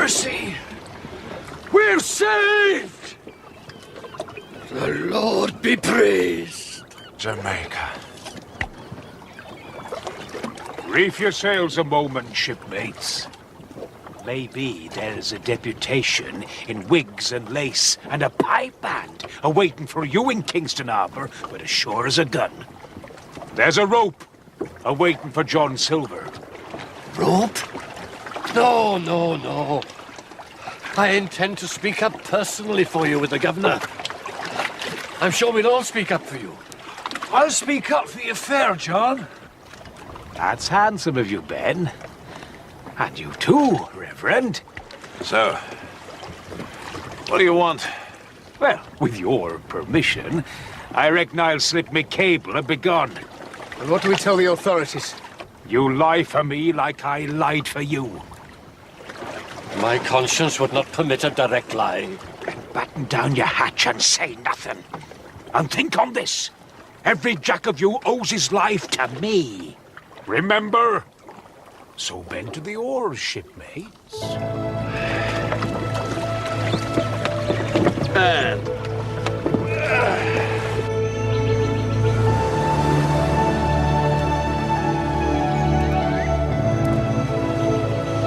mercy! We're saved! The Lord be praised. Jamaica. Reef your sails a moment, shipmates. Maybe there's a deputation in wigs and lace and a pipe band a-waiting for you in Kingston Harbour, but as sure as a gun. There's a rope a-waiting for John Silver. Rope? No, no, no. I intend to speak up personally for you with the governor. I'm sure we'll all speak up for you. I'll speak up for your fare, John. That's handsome of you, Ben. And you too, Reverend. So, what do you want? Well, with your permission, I reckon I'll slip me cable and be gone. And what do we tell the authorities? You lie for me like I lied for you. My conscience would not permit a direct lie. Then batten down your hatch and say nothing. And think on this. Every jack of you owes his life to me. Remember? So bend to the oars, shipmates. And...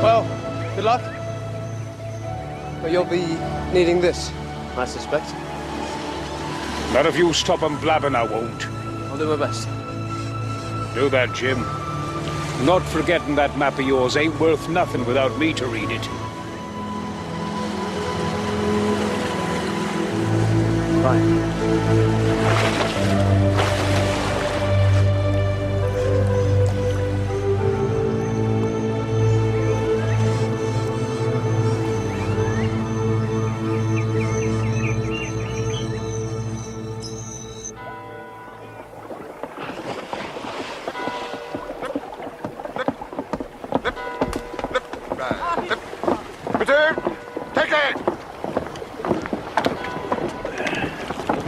Well, good luck. But you'll be needing this, I suspect. Not if you stop 'em blabbing, I won't. I'll do my best. Do that, Jim. Not forgetting that map of yours ain't worth nothing without me to read it.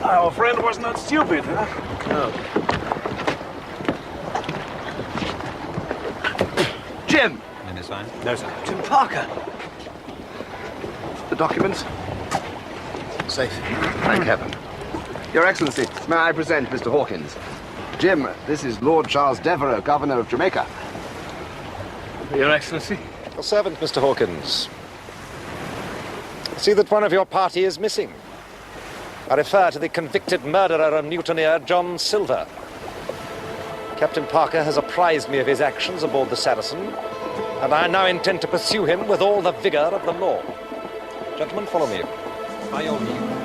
Our friend was not stupid, huh? No. Jim! Any sign? No, sir. Jim Parker! The documents? Safe. Thank heaven. Your Excellency, may I present Mr. Hawkins? Jim, this is Lord Charles Devereux, Governor of Jamaica. Your Excellency? Your servant, Mr. Hawkins. I see that one of your party is missing. I refer to the convicted murderer and mutineer John Silver. Captain Parker has apprised me of his actions aboard the Saracen, and I now intend to pursue him with all the vigor of the law. Gentlemen, follow me. By your leave.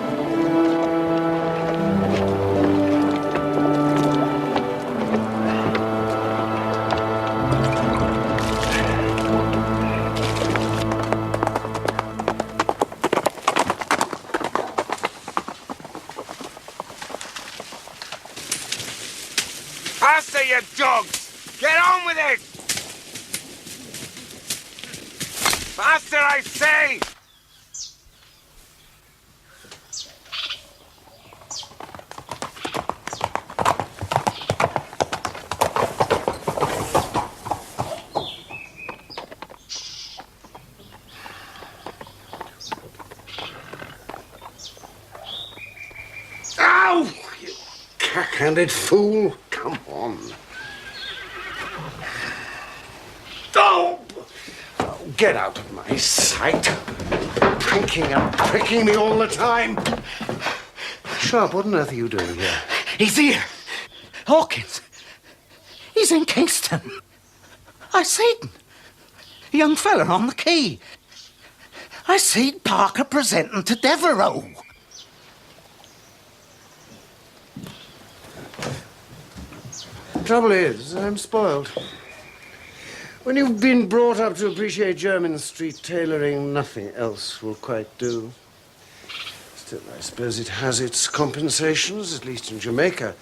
Faster, you dogs! Get on with it! Faster, I say! Ow! You cack-handed fool! Come on. Oh! Get out of my sight. Pranking and pricking me all the time. Sharp, what on earth are you doing here? He's here. Hawkins. He's in Kingston. I seen him. A young fella on the quay. I seen Parker presenting to Devereux. The trouble is, I'm spoiled. When you've been brought up to appreciate Jermyn Street tailoring, nothing else will quite do. Still, I suppose it has its compensations, at least in Jamaica.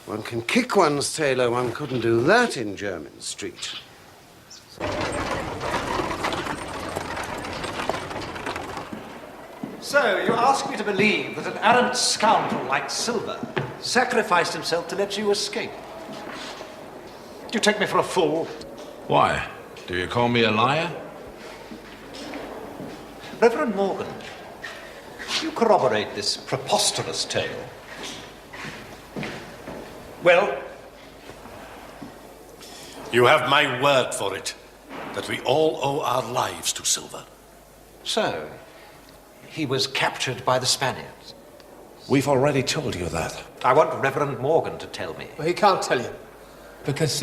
One can kick one's tailor, one couldn't do that in Jermyn Street. So, you ask me to believe that an arrant scoundrel like Silver sacrificed himself to let you escape? Do you take me for a fool? Why? Do you call me a liar? Reverend Morgan, you corroborate this preposterous tale. Well, you have my word for it that we all owe our lives to Silver. So, he was captured by the Spaniards. We've already told you that. I want Reverend Morgan to tell me. Well, he can't tell you, because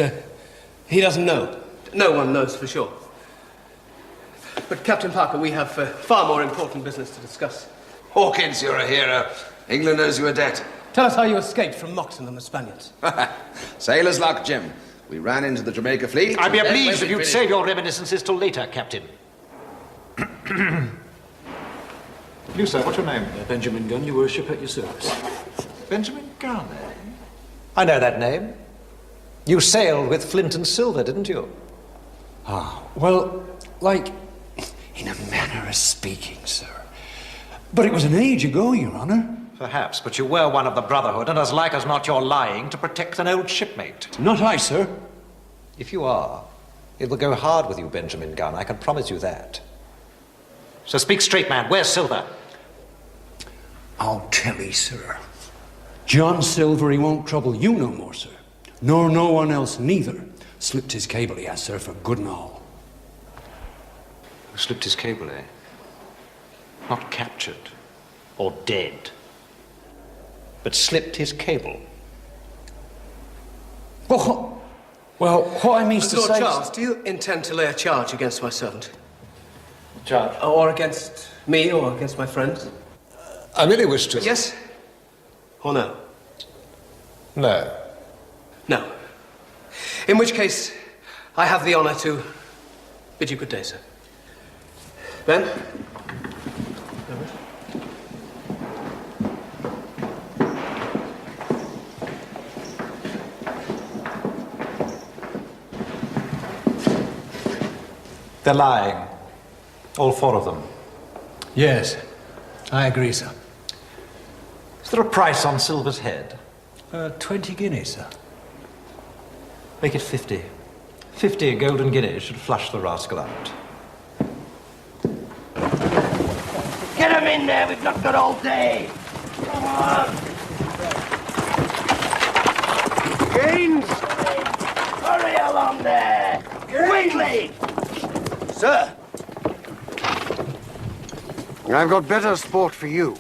he doesn't know. No one knows for sure. But, Captain Parker, we have far more important business to discuss. Hawkins, you're a hero. England owes you a debt. Tell us how you escaped from Moxon and the Spaniards. Sailor's luck, Jim. We ran into the Jamaica fleet. I'd be and then pleased when if we you'd finished- save your reminiscences till later, Captain. You, sir, what's your name? Benjamin Gunn, your worship, at your service. Benjamin Gunn, eh? I know that name. You sailed with Flint and Silver, didn't you? Ah, well, like, in a manner of speaking, sir. But it was an age ago, Your Honor. Perhaps, but you were one of the Brotherhood, and as like as not you're lying to protect an old shipmate. Not I, sir. If you are, it will go hard with you, Benjamin Gunn. I can promise you that. So speak straight, man. Where's Silver? I'll tell 'ee, sir. John Silver, he won't trouble you no more, sir. Nor no one else neither. Slipped his cable, he has, sir, for good and all. Slipped his cable, eh? Not captured or dead, but slipped his cable. Well, what I mean to Lord say... Charles, do you intend to lay a charge against my servant? Charge? Or against me, or against my friends? I really wish to... Yes? Or no? No. No. In which case, I have the honor to bid you good day, sir. Ben? They're lying. All four of them. Yes, I agree, sir. Is there a price on Silver's head? 20 guineas, sir. Make it 50. 50 golden guineas should flush the rascal out. Get him in there, we've not got all day. Come on. Gaines! Hurry along there! Quickly! Sir! I've got better sport for you.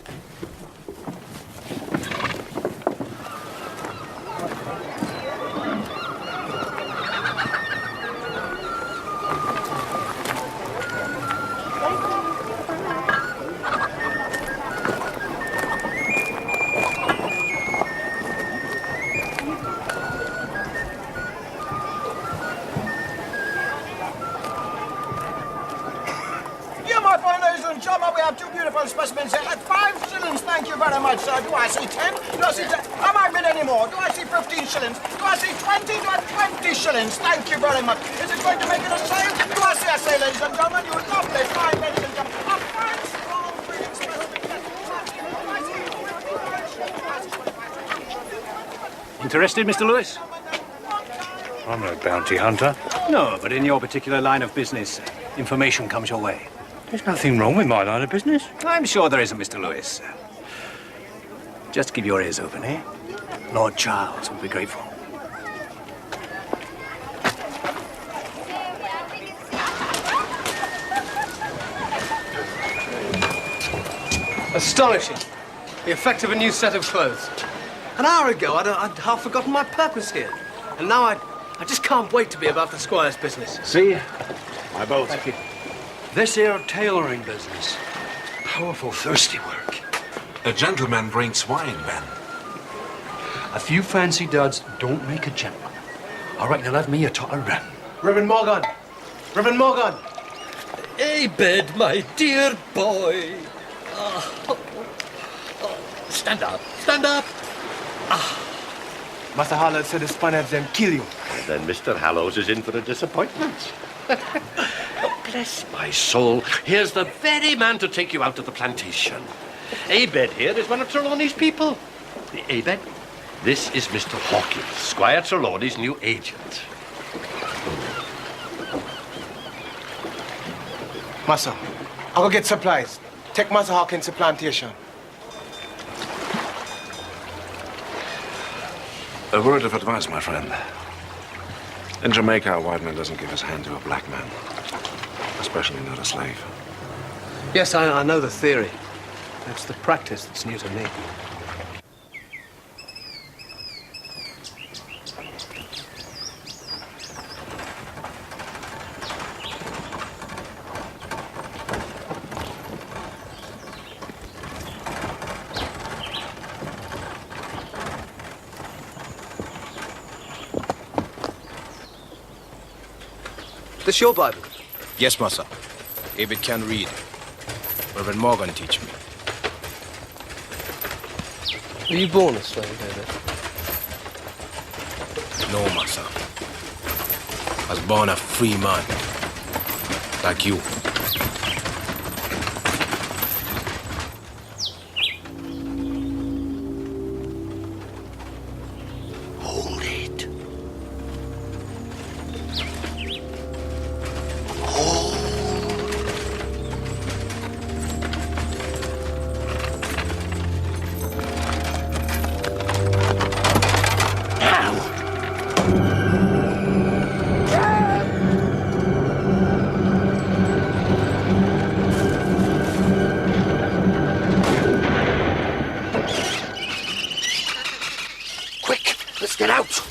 Specimens here at 5 shillings, thank you very much, sir. Do I see 10? Do I see 10? Am I bid any more? Do I see 15 shillings? Do I see 20? Do I 20 shillings? Thank you very much. Is it going to make it a sale? Do I see a sale, ladies and gentlemen? You lovely fine, ladies and gentlemen. A fine, strong, breeding specimen. Interested, Mr. Lewis? I'm no bounty hunter. No, but in your particular line of business, information comes your way. There's nothing wrong with my line of business. I'm sure there isn't, Mr. Lewis. Just keep your ears open, eh? Lord Charles will be grateful. Astonishing. The effect of a new set of clothes. An hour ago, I'd half forgotten my purpose here. And now I just can't wait to be about the squire's business. See? My boat. Thank you. This here tailoring business. Powerful thirsty work. A gentleman brings wine, Ben. A few fancy duds don't make a gentleman. All right, you'll have me a tot of rum. Reverend Morgan! Reverend Morgan! Abed, my dear boy. Stand up. Stand up. Master Harlow said the Spaniards then kill you. Then Mr. Hallows is in for a disappointment. Bless my soul. Here's the very man to take you out to the plantation. Abed here is one of Trelawney's people. Abed, this is Mr. Hawkins, Squire Trelawney's new agent. Master, I'll go get supplies. Take Master Hawkins to plantation. A word of advice, my friend. In Jamaica, a white man doesn't give his hand to a black man. Especially not a slave. Yes, I know the theory. It's the practice that's new to me. This your Bible? Yes, Massa. Abid can read. Reverend Morgan teach me. Were you born a slave, David? No, Massa. I was born a free man. Like you. Hold it. Let's get out.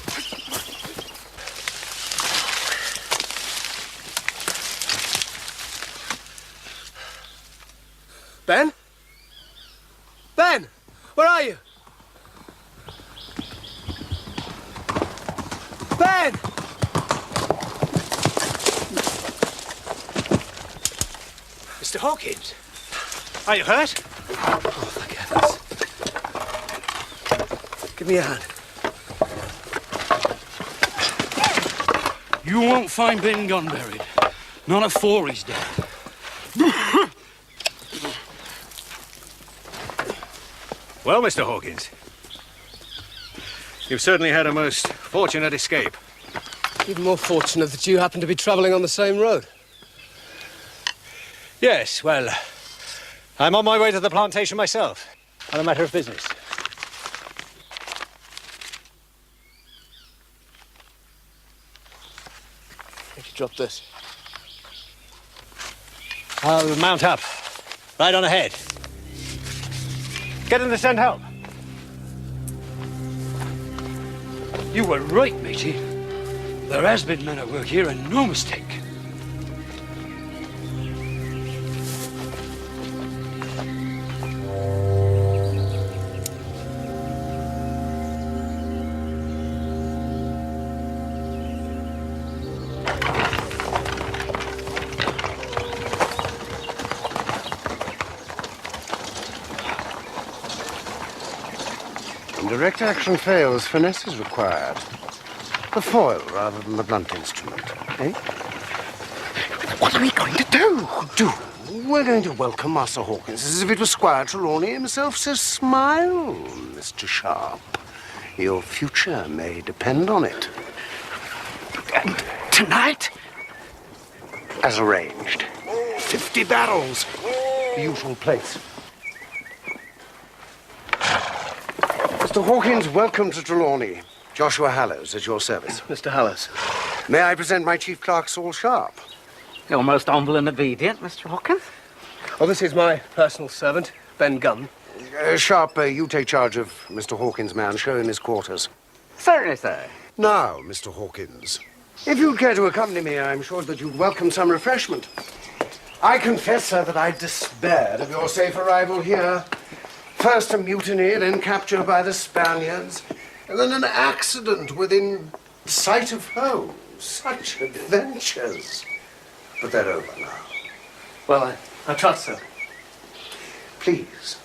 Ben? Ben! Where are you? Ben! Mr. Hawkins, are you hurt? Oh, thank heavens. Give me a hand. You won't find Ben Gunn buried. Not afore he's dead. Well, Mr. Hawkins, you've certainly had a most fortunate escape. Even more fortunate that you happen to be travelling on the same road. Yes, well, I'm on my way to the plantation myself, on a matter of business. Where'd you drop this? I'll mount up, right on ahead. Get in to send help. You were right, matey. There has been men at work here, and no mistake. When direct action fails, finesse is required. The foil rather than the blunt instrument, eh? What are we going to do? We're going to welcome Master Hawkins as if it was Squire Trelawney himself. So smile, Mr. Sharp. Your future may depend on it. And tonight, as arranged, 50 barrels. The usual place. Mr. Hawkins, welcome to Trelawney. Joshua Hallows at your service. Mr. Hallows. May I present my chief clerk, Saul Sharp? You're most humble and obedient, Mr. Hawkins. Oh, this is my personal servant, Ben Gunn. Sharp, you take charge of Mr. Hawkins' man. Show him his quarters. Certainly, sir. Now, Mr. Hawkins, if you'd care to accompany me, I'm sure that you'd welcome some refreshment. I confess, sir, that I despaired of your safe arrival here. First a mutiny, then capture by the Spaniards, and then an accident within sight of home. Such adventures. But they're over now. Well, I trust so. Please.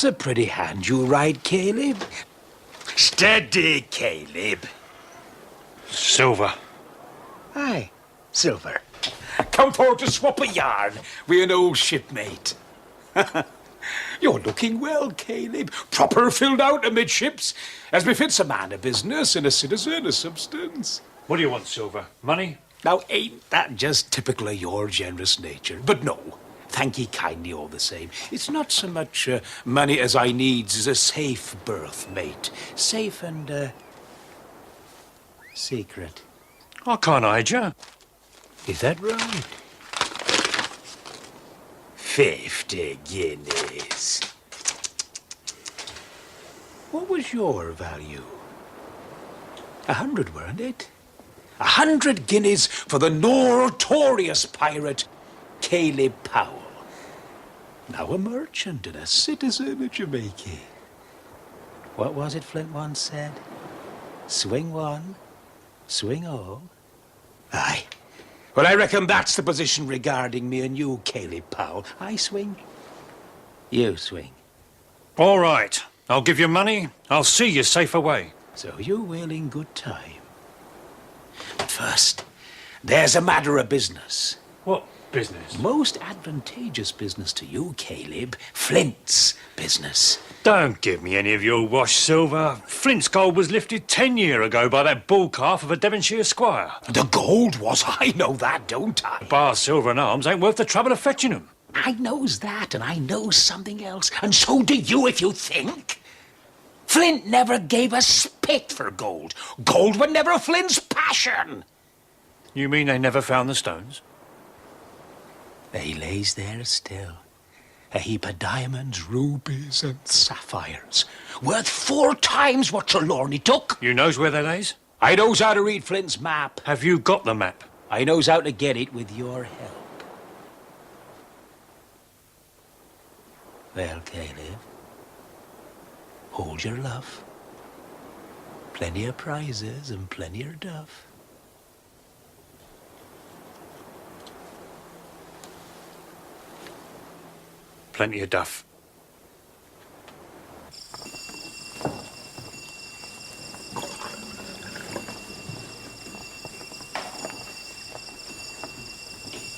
That's a pretty hand you ride, Caleb. Steady, Caleb. Silver. Aye, Silver. Come forward to swap a yarn with an old shipmate. You're looking well, Caleb. Proper filled out amidships, as befits a man of business and a citizen of substance. What do you want, Silver? Money? Now, ain't that just typical of your generous nature? But no, thank ye kindly all the same. It's not so much money as I needs is a safe berth, mate. Safe and, secret. I can't hide you. Is that right? 50 guineas. What was your value? 100, weren't it? 100 guineas for the notorious pirate, Caleb Powell. Now a merchant and a citizen of Jamaica. What was it Flint once said? Swing one, swing all. Aye. Well, I reckon that's the position regarding me and you, Caleb Powell. I swing, you swing. All right. I'll give you money. I'll see you safe away. So you will in good time. But first, there's a matter of business. What business? Most advantageous business to you, Caleb. Flint's business. Don't give me any of your wash, Silver. Flint's gold was lifted 10 years ago by that bull calf of a Devonshire squire. The gold was? I know that, don't I? Bar silver and arms ain't worth the trouble of fetching 'em. I knows that, and I knows something else, and so do you if you think. Flint never gave a spit for gold. Gold was never Flint's passion. You mean they never found the stones? They lays there still. A heap of diamonds, rubies, and sapphires. Worth 4 times what Trelawney took. You knows where they lays? I knows how to read Flint's map. Have you got the map? I knows how to get it with your help. Well, Caleb, hold your luff. Plenty of prizes and plenty of duff. Plenty of duff.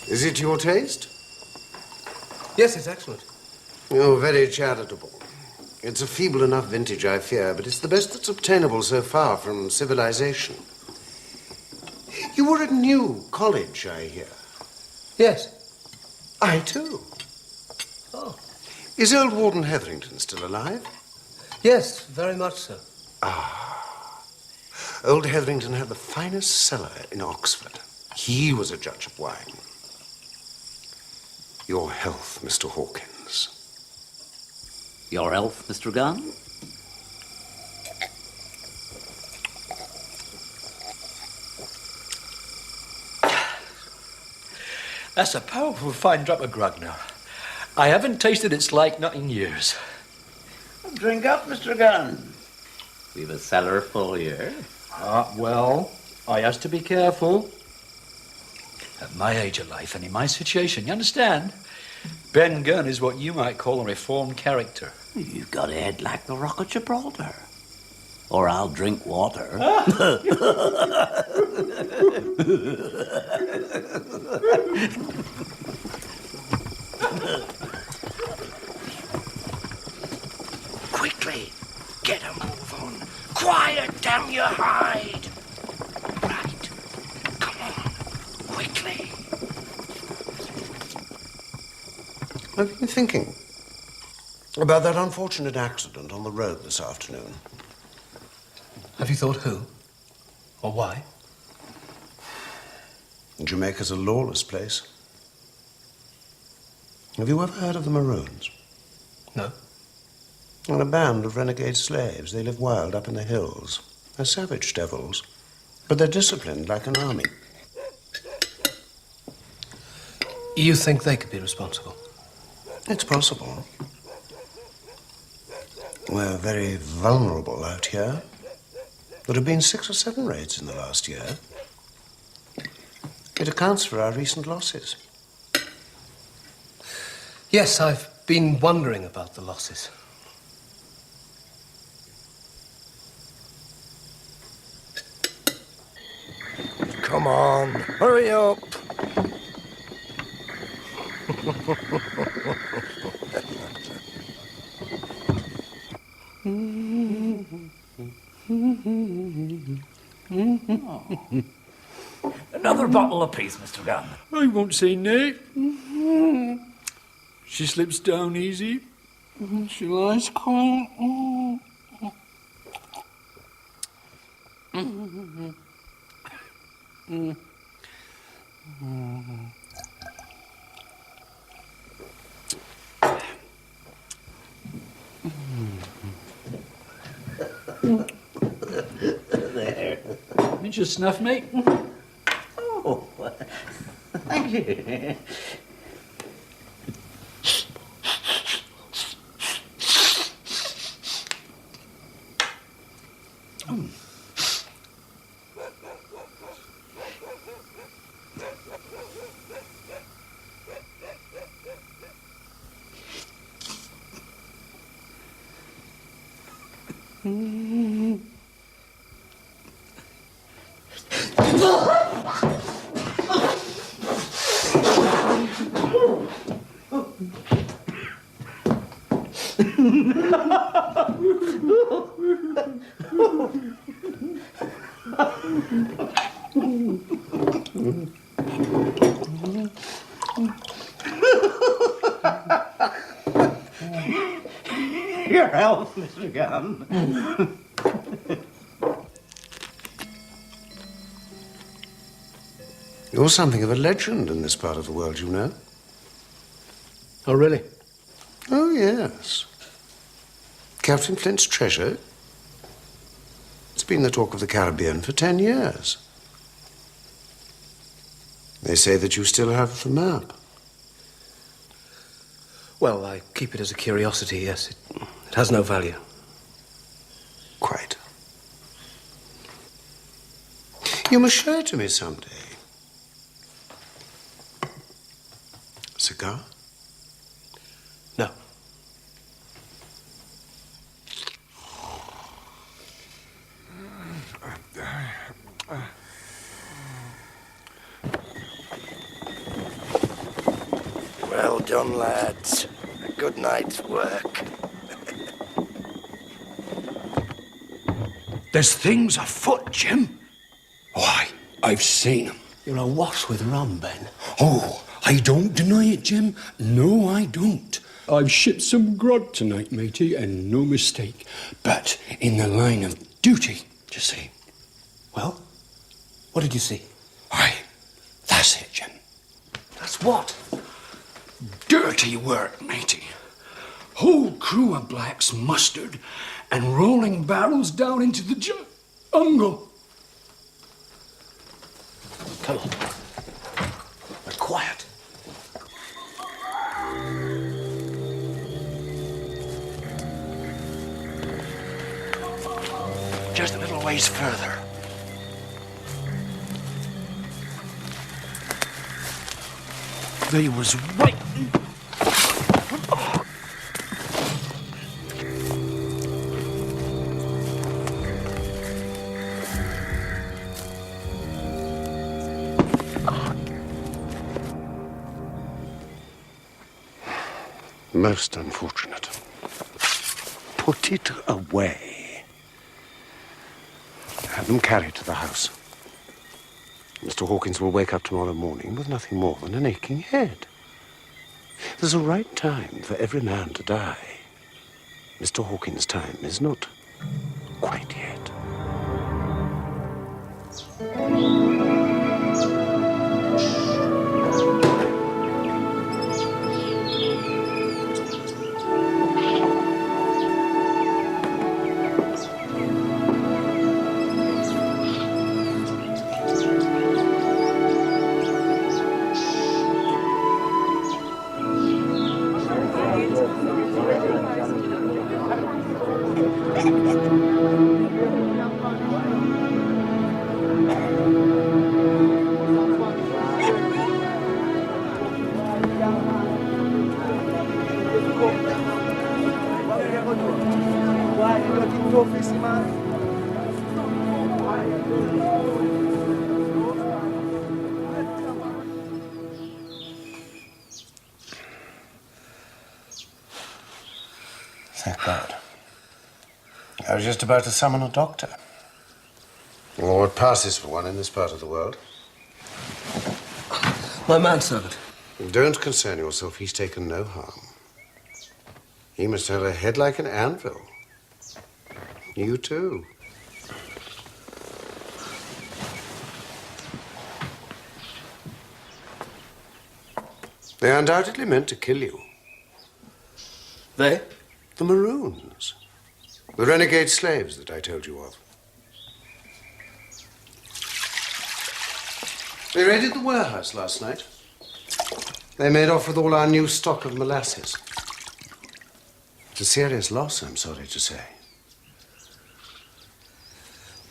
Is it your taste? Yes, it's excellent. Oh, very charitable. It's a feeble enough vintage, I fear, but it's the best that's obtainable so far from civilization. You were at New College, I hear. Yes. I, too. Oh. Is old Warden Hetherington still alive? Yes, very much so. Ah. Old Hetherington had the finest cellar in Oxford. He was a judge of wine. Your health, Mr. Hawkins. Your health, Mr. Gunn? That's a powerful fine drop of grog now. I haven't tasted its like not in years. Drink up, Mr. Gunn. We've a cellar full here. Well, I has to be careful. At my age of life and in my situation, you understand? Ben Gunn is what you might call a reformed character. You've got a head like the Rock of Gibraltar. Or I'll drink water. Quickly, get a move on. Quiet, damn your hide. Right. Come on, quickly. I've been thinking about that unfortunate accident on the road this afternoon. Have you thought who? Or why? Jamaica's a lawless place. Have you ever heard of the Maroons? No. Well, a band of renegade slaves. They live wild up in the hills. They're savage devils, but they're disciplined like an army. You think they could be responsible? It's possible. We're very vulnerable out here. There have been 6 or 7 raids in the last year. It accounts for our recent losses. Yes, I've been wondering about the losses. Come on, hurry up. Another bottle apiece, Mr. Gunn. I won't say nay. She slips down easy. She lies quiet. There. Did you snuff, mate? Oh, thank you. Your health, Mr. Gunn. You're something of a legend in this part of the world, you know. Oh, really? Oh, yes. Captain Flint's treasure. It's been the talk of the Caribbean for 10 years. They say that you still have the map. Well, I keep it as a curiosity, yes. It has no value. Quite. You must show it to me someday. Cigar? No. Well done, lads. A good night's work. There's things afoot, Jim. Why, I've seen 'em. You're awash with rum, Ben. Oh, I don't deny it, Jim. No, I don't. I've shipped some grog tonight, matey, and no mistake. But in the line of duty, you see. Well, what did you see? Aye, that's it, Jim. That's what? Dirty work, matey. Whole crew of blacks mustered and rolling barrels down into the jungle. Come on. But quiet. Just a little ways further. They was waiting. Most unfortunate. Put it away. Have them carried to the house. Mr. Hawkins will wake up tomorrow morning with nothing more than an aching head. There's a right time for every man to die. Mr. Hawkins' time is not quite yet. I was just about to summon a doctor. Or what passes for one in this part of the world. My manservant. Don't concern yourself. He's taken no harm. He must have a head like an anvil. You too. They undoubtedly meant to kill you. They? The Maroons. The renegade slaves that I told you of. They raided the warehouse last night. They made off with all our new stock of molasses. It's a serious loss, I'm sorry to say.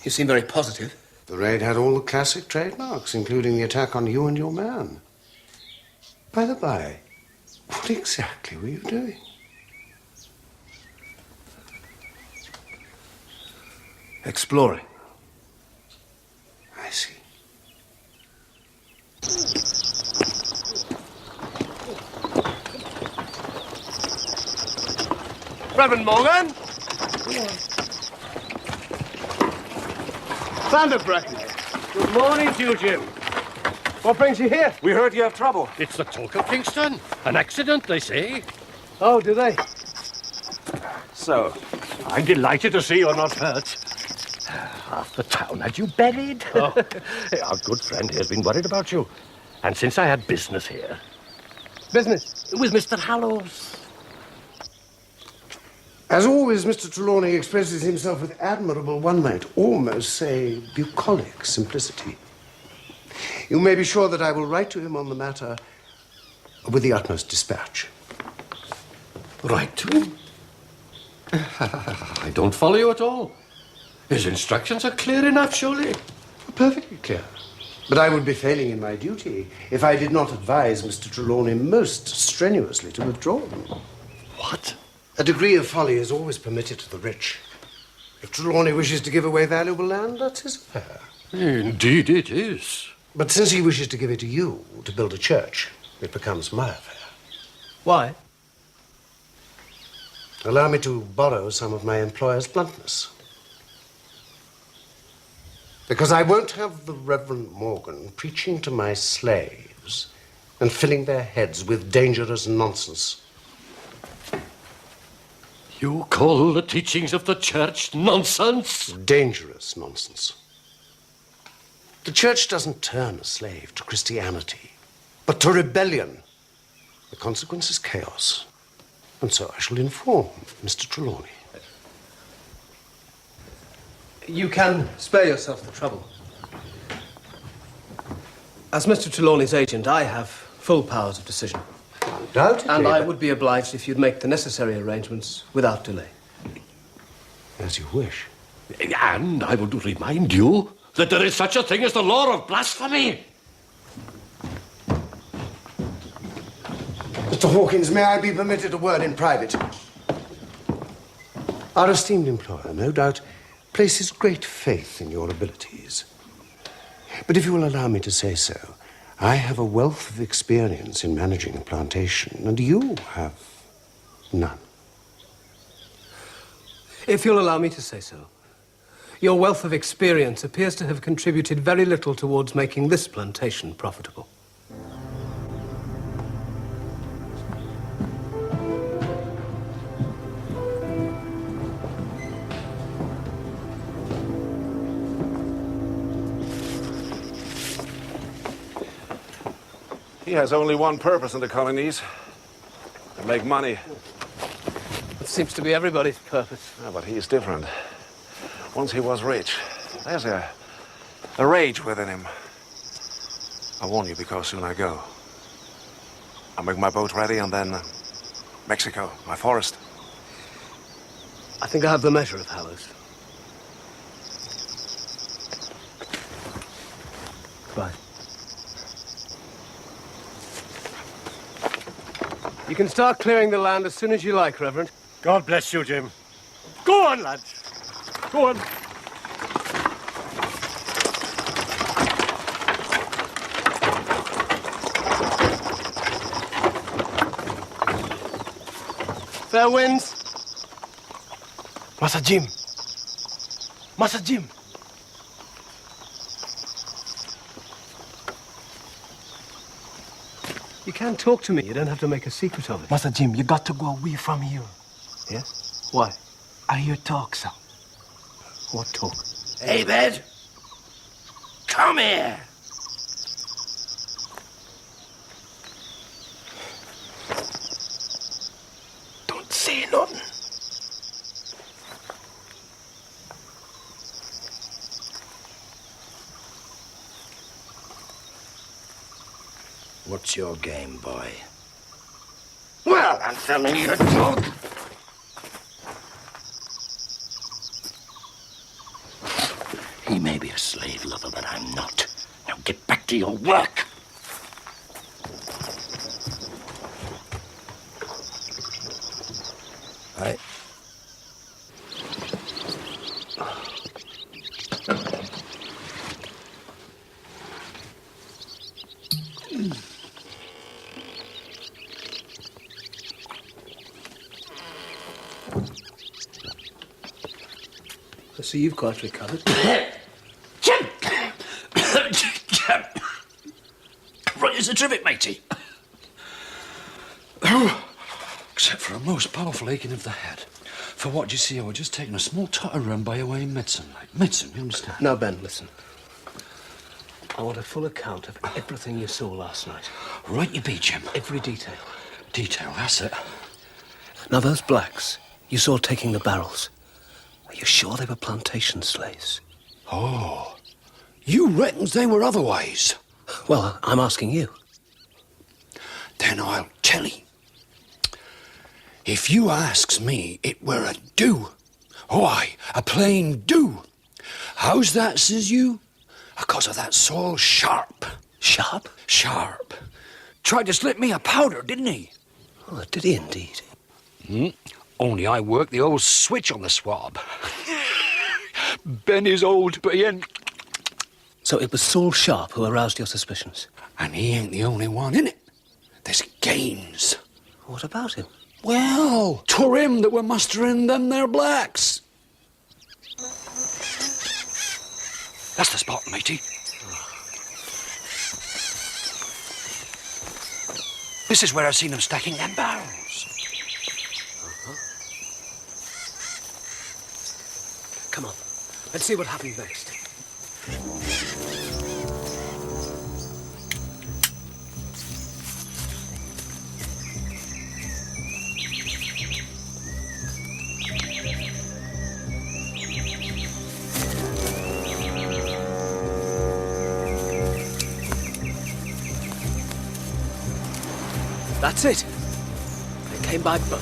You seem very positive. The raid had all the classic trademarks, including the attack on you and your man. By the by, what exactly were you doing? Exploring. I see. Reverend Morgan? Vanderbrecken. Good morning to you, Jim. What brings you here? We heard you have trouble. It's the talk of Kingston. An accident, they say. Oh, do they? So, I'm delighted to see you're not hurt. Half the town had you buried. Oh. Our good friend here has been worried about you. And since I had business here... Business? With Mr. Hallows. As always, Mr. Trelawney expresses himself with admirable, one might almost say, bucolic simplicity. You may be sure that I will write to him on the matter with the utmost dispatch. Write to him? I don't follow you at all. His instructions are clear enough, surely. Perfectly clear. But I would be failing in my duty if I did not advise Mr. Trelawney most strenuously to withdraw them. What? A degree of folly is always permitted to the rich. If Trelawney wishes to give away valuable land, that's his affair. Indeed it is. But since he wishes to give it to you to build a church, it becomes my affair. Why? Allow me to borrow some of my employer's bluntness. Because I won't have the Reverend Morgan preaching to my slaves and filling their heads with dangerous nonsense. You call the teachings of the church nonsense? Dangerous nonsense. The church doesn't turn a slave to Christianity, but to rebellion. The consequence is chaos. And so I shall inform Mr. Trelawney. You can spare yourself the trouble. As Mr. Trelawney's agent, I have full powers of decision. Undoubtedly. And I would be obliged if you'd make the necessary arrangements without delay. As you wish. And I would remind you that there is such a thing as the law of blasphemy. Mr. Hawkins, may I be permitted a word in private? Our esteemed employer, no doubt, places great faith in your abilities. But if you will allow me to say so, I have a wealth of experience in managing a plantation, and you have none. If you'll allow me to say so, your wealth of experience appears to have contributed very little towards making this plantation profitable. He has only one purpose in the colonies. To make money. It seems to be everybody's purpose. Yeah, but he's different. Once he was rich, there's a rage within him. I warn you because soon I go. I'll make my boat ready and then Mexico, my forest. I think I have the measure of Hallows. Goodbye. You can start clearing the land as soon as you like, Reverend. God bless you, Jim. Go on, lads. Go on. Fair winds. Master Jim, Master Jim. You can talk to me. You don't have to make a secret of it. Master Jim, you got to go away from here. Yes? Why? I hear talk, sir. What talk? Hey, Bed. Come here. Don't say nothing. What's your game, boy? Well, I'm telling you a joke. He may be a slave lover, but I'm not. Now get back to your work. Aye. I see you've quite recovered. Jim! Right as a trivet, matey. Except for a most powerful aching of the head. For what, do you see, I was just taking a small totter run by away in medicine. Like medicine, you understand? Now, Ben, listen. I want a full account of everything you saw last night. Right you be, Jim. Every detail. Detail, that's it. Now, those blacks you saw taking the barrels, are you sure they were plantation slaves? Oh, you reckons they were otherwise? Well, I'm asking you. Then I'll tell 'ee. If you asks me, it were a do. Oh, aye, a plain do. How's that, says you? Because of that Saul Sharp. Sharp? Sharp. Tried to slip me a powder, didn't he? Oh, did he indeed? Only I worked the old switch on the swab. Ben is old, but he ain't. So it was Saul Sharp who aroused your suspicions? And he ain't the only one, innit? There's Gaines. What about him? Well, 'twere him that were mustering them there blacks. That's the spot, matey. This is where I seen them stacking them barrels. Come on, let's see what happens next. That's it. They came by boat.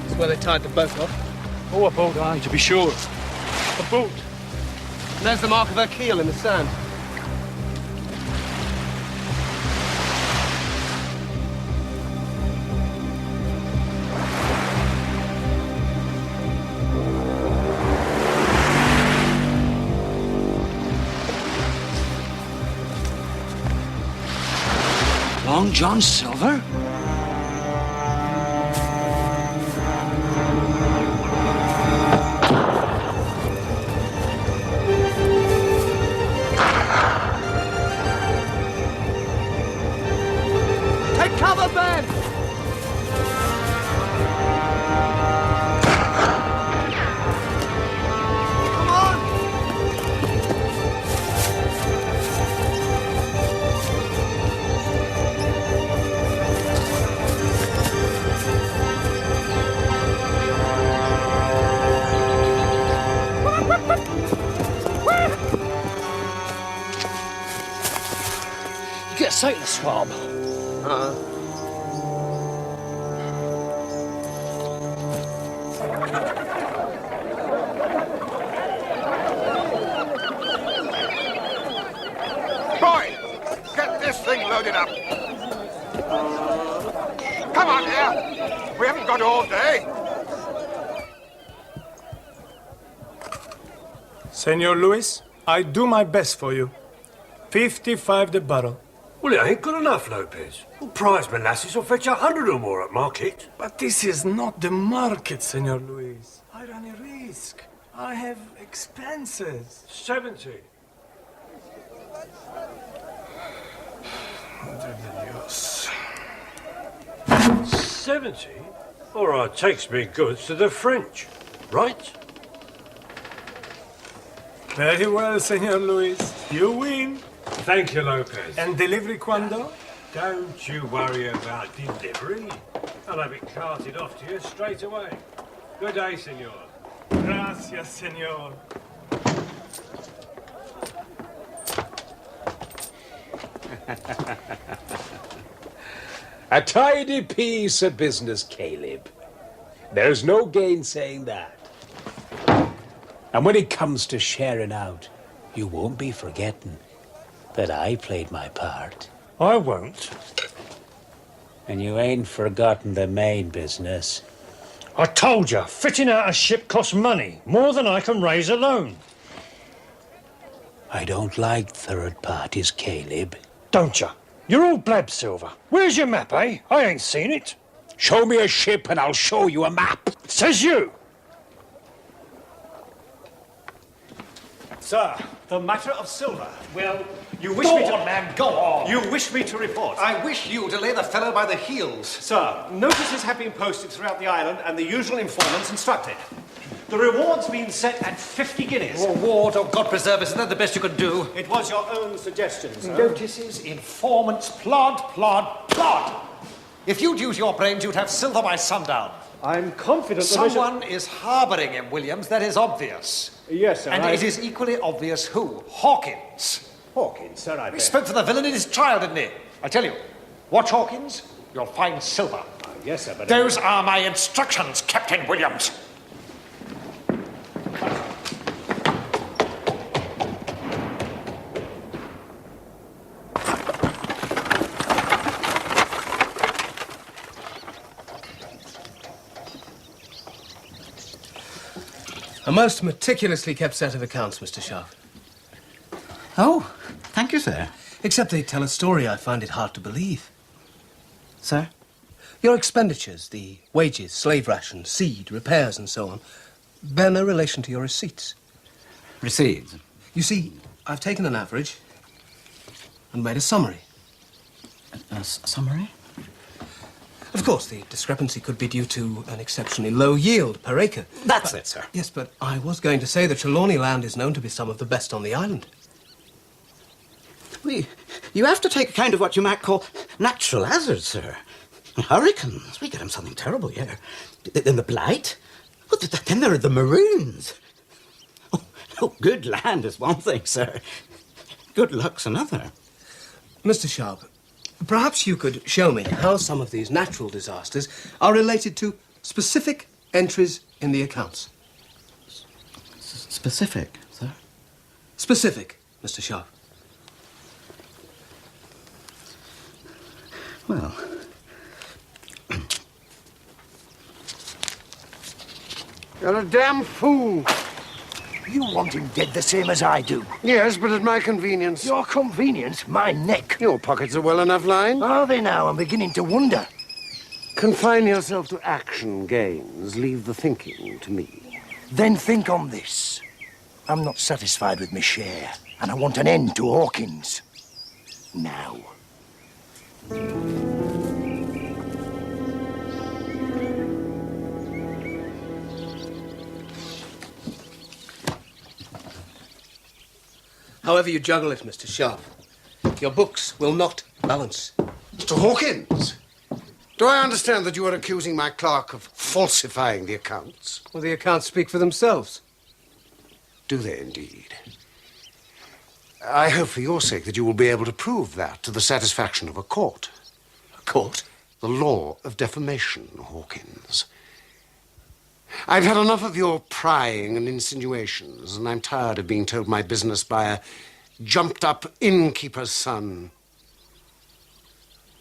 This is where they tied the boat off. Oh, a boat, aye, to be sure. A boat. And there's the mark of her keel in the sand. Long John Silver? Take cover, Ben! Come on! You get a sight of the swab. Boy, get this thing loaded up. Come on here. We haven't got all day. Senor Lewis, I do my best for you. 55 the barrel. Well, it ain't good enough, Lopez. Well, prize molasses will fetch 100 or more at market. But this is not the market, Senor Luis. I run a risk. I have expenses. 70. Madre de Dios. 70? All right, takes me goods to the French, right? Very well, Senor Luis. You win. Thank you, Lopez. And delivery cuando? Don't you worry about delivery. I'll have it carted off to you straight away. Good day, senor. Gracias, senor. A tidy piece of business, Caleb. There's no gainsaying that. And when it comes to sharing out, you won't be forgetting that I played my part. I won't. And you ain't forgotten the main business. I told you, fitting out a ship costs money, more than I can raise alone. I don't like third parties, Caleb. Don't you? You're all blab, Silver. Where's your map, eh? I ain't seen it. Show me a ship and I'll show you a map. Says you. Sir, the matter of Silver. Well, You wish me to... man, go on. You wish me to report. I wish you to lay the fellow by the heels. Sir, notices have been posted throughout the island and the usual informants instructed. The reward's been set at 50 guineas. Reward, oh God preserve us, isn't that the best you could do? It was your own suggestion, sir. Notices, informants, plod. If you'd use your brains, you'd have Silver by sundown. I'm confident that Someone is harbouring him, Williams. That is obvious. Yes, sir. And it is equally obvious who. Hawkins. Hawkins, sir, I He beg. spoke for the villain in his trial, didn't he? I tell you, watch Hawkins, you'll find Silver. Yes, sir, but... Those are my instructions, Captain Williams. A most meticulously kept set of accounts, Mr. Sharp. Oh, thank you, sir. Except they tell a story I find it hard to believe. Sir? Your expenditures, the wages, slave rations, seed, repairs, and so on, bear no relation to your receipts. Receipts? You see, I've taken an average and made a summary. A summary? Of course, the discrepancy could be due to an exceptionally low yield per acre. That's it, sir. Yes, but I was going to say that Trelawney land is known to be some of the best on the island. You have to take account of what you might call natural hazards, sir. Hurricanes. We get them something terrible, yeah. Then the blight. But then there are the maroons. Oh, good land is one thing, sir. Good luck's another. Mr. Sharp, perhaps you could show me how some of these natural disasters are related to specific entries in the accounts. Specific, sir? Specific, Mr. Sharp. Well... You're a damn fool. You want him dead the same as I do. Yes, but at my convenience. Your convenience? My neck. Your pockets are well enough lined. Are they now? I'm beginning to wonder. Confine yourself to action, Gaines. Leave the thinking to me. Then think on this. I'm not satisfied with my share, and I want an end to Hawkins. Now. However you juggle it, Mr. Sharp, your books will not balance. Mr. Hawkins, do I understand that you are accusing my clerk of falsifying the accounts? Well, the accounts speak for themselves. Do they indeed? I hope for your sake that you will be able to prove that to the satisfaction of a court. A court? The law of defamation, Hawkins. I've had enough of your prying and insinuations, and I'm tired of being told my business by a jumped-up innkeeper's son.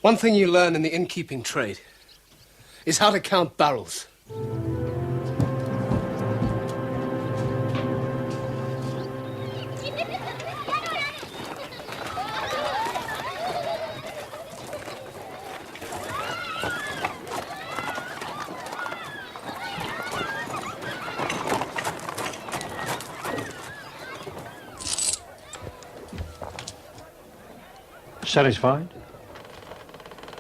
One thing you learn in the innkeeping trade is how to count barrels. Satisfied?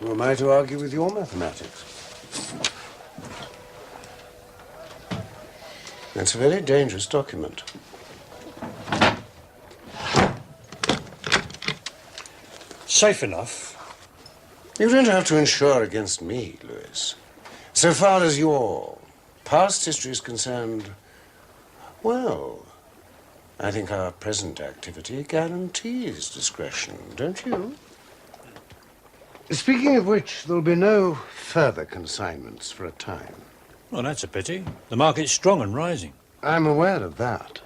Who am I to argue with your mathematics? It's a very dangerous document. Safe enough. You don't have to insure against me, Louis. So far as your past history is concerned, well, I think our present activity guarantees discretion, don't you? Speaking of which, there'll be no further consignments for a time. Well, that's a pity. The market's strong and rising. I'm aware of that.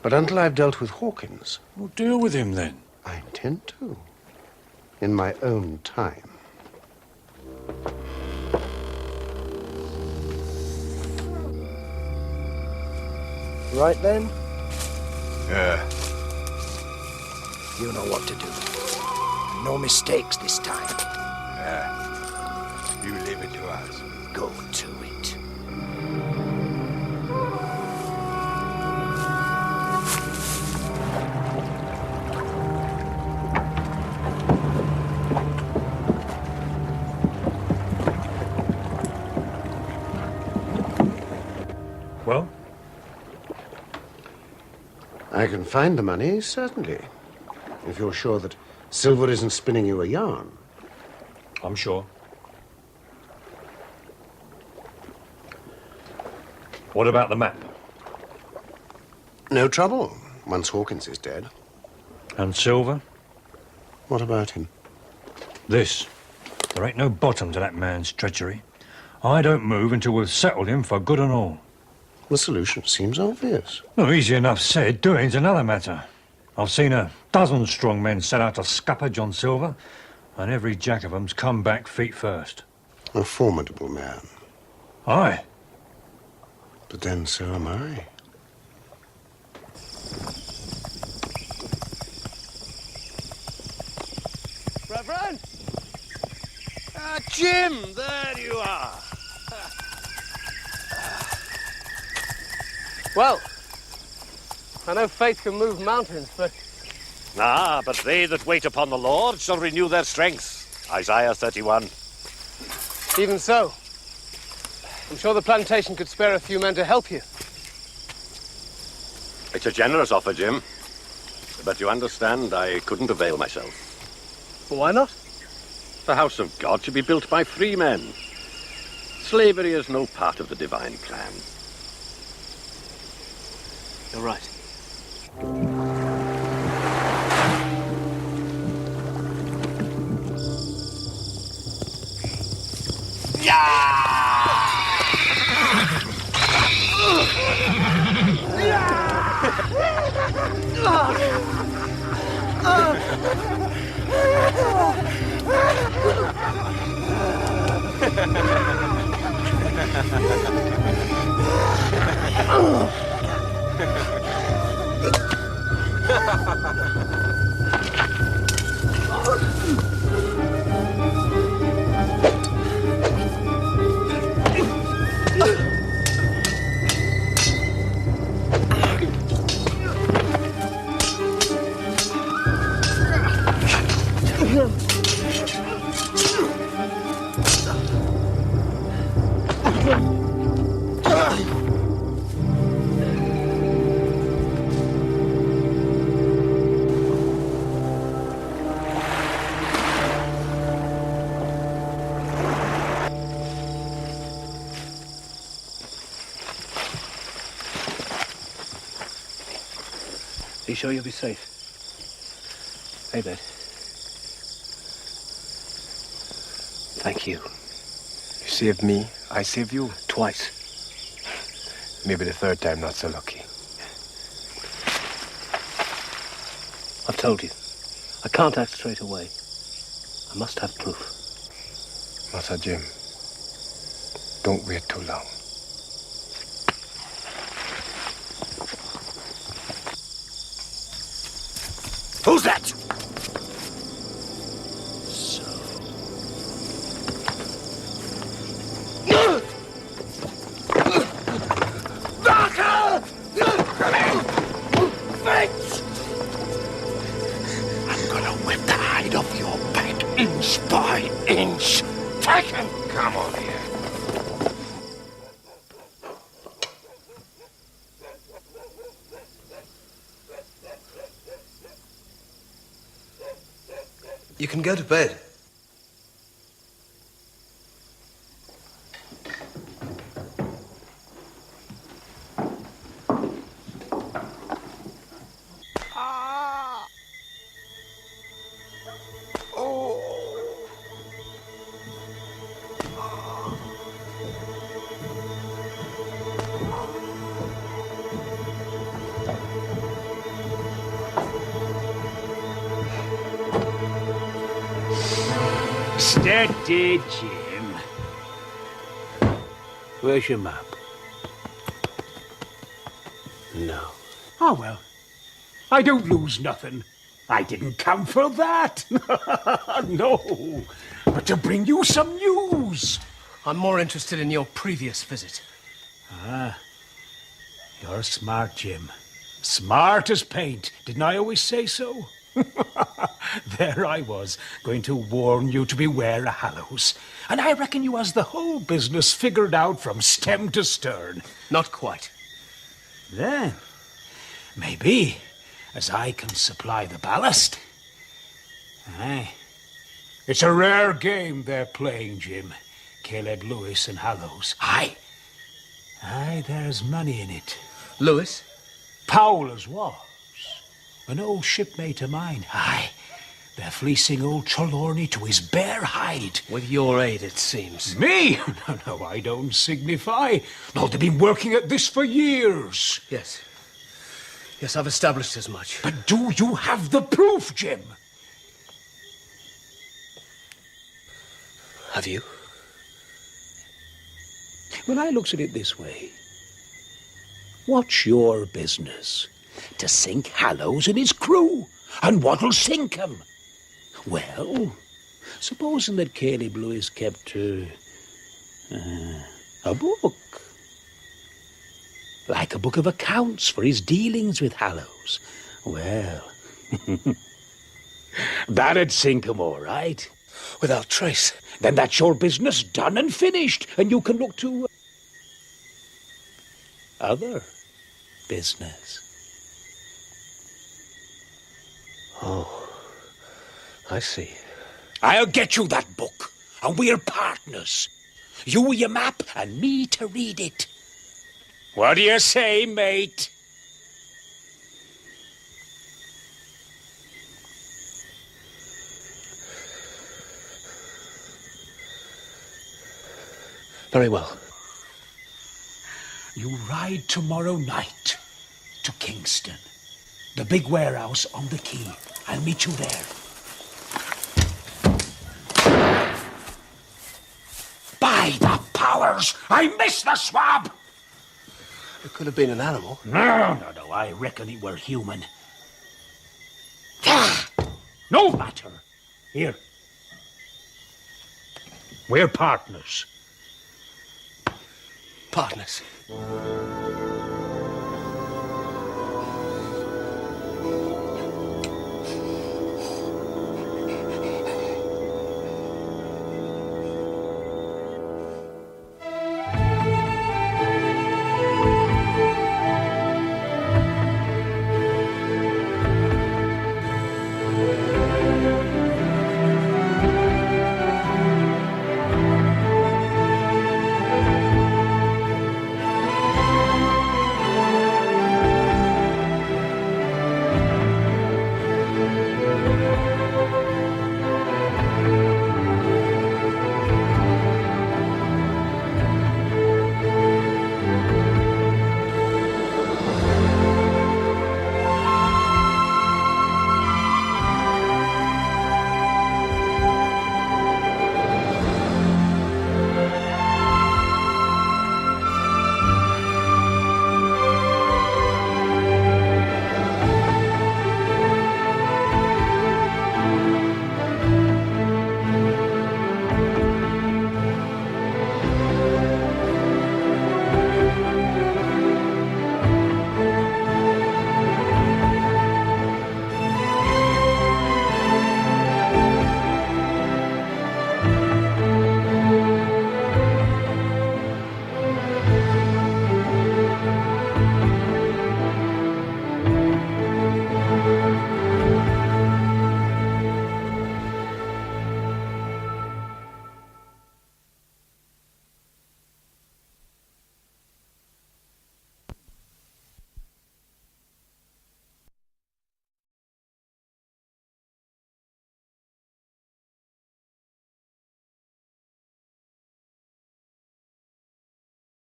But until I've dealt with Hawkins... Well, deal with him, then. I intend to. In my own time. Right then? Yeah. You know what to do. No mistakes this time. Yeah. You leave it to us. Go to it. Well? I can find the money, certainly. If you're sure that Silver isn't spinning you a yarn. I'm sure. What about the map? No trouble, once Hawkins is dead. And Silver? What about him? This. There ain't no bottom to that man's treachery. I don't move until we've settled him for good and all. The solution seems obvious. Well, easy enough said. Doing's another matter. I've seen 12 strong men set out to scupper John Silver, and every jack of 'em's come back feet first. A formidable man. Aye. But then so am I. Reverend! Jim, there you are. Well, I know faith can move mountains, but... Ah, but they that wait upon the Lord shall renew their strength. Isaiah 31. Even so, I'm sure the plantation could spare a few men to help you. It's a generous offer, Jim. But you understand, I couldn't avail myself. Why not? The house of God should be built by free men. Slavery is no part of the divine plan. You're right. Are you sure you'll be safe? Abed. Thank you. You saved me, I saved you. Twice. Maybe the third time not so lucky. I've told you. I can't act straight away. I must have proof. Master Jim, don't wait too long. Who's that? I'm gonna whip Come on here. You can go to bed. Steady, Jim. Where's your map? No. Oh, well. I don't lose nothing. I didn't come for that. No. But to bring you some news. I'm more interested in your previous visit. Ah. You're smart, Jim. Smart as paint. Didn't I always say so? There I was, going to warn you to beware of Hallows. And I reckon you has the whole business figured out from stem to stern. Not quite. Then, maybe, as I can supply the ballast. Aye. It's a rare game they're playing, Jim. Caleb Lewis and Hallows. Aye. Aye, there's money in it. Lewis? Powler's was. An old shipmate of mine. Aye. They're fleecing old Trelawney to his bare hide. With your aid, it seems. Me? No, I don't signify. No, they've been working at this for years. Yes. Yes, I've established as much. But do you have the proof, Jim? Have you? When I looks at it this way, what's your business? To sink Hallows and his crew. And what'll sink 'em? Well, supposing that Caleb Lewis kept a book. Like a book of accounts for his dealings with Hallows. Well, that'd sink 'em all right. Without trace. Then that's your business done and finished, and you can look to other business. Oh, I see. I'll get you that book, and we're partners. You with your map, and me to read it. What do you say, mate? Very well. You ride tomorrow night to Kingston. The big warehouse on the quay. I'll meet you there. By the powers! I missed the swab! It could have been an animal. No, I reckon it were human. No matter. Here. We're partners. Partners.